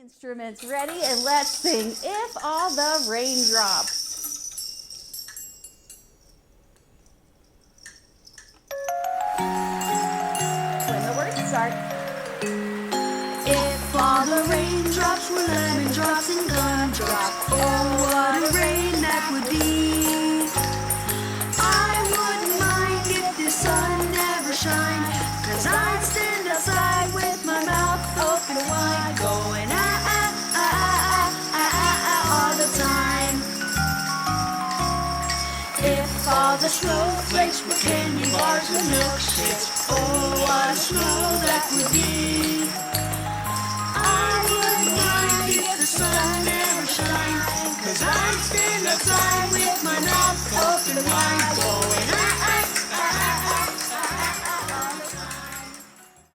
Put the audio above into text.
Instruments ready, and let's sing If All the Raindrops. When the words start. If all the raindrops were lemon drops and gumdrops, oh what a rain that would be. I wouldn't mind if the sun never shined, 'cause I'd stand outside with my mouth open wide, going all the time. If all the snowflakes were candy bars and milkshakes, oh what a snow that would be. I wouldn't mind if the sun never shined, 'cause I'd stand outside with my mouth open wide.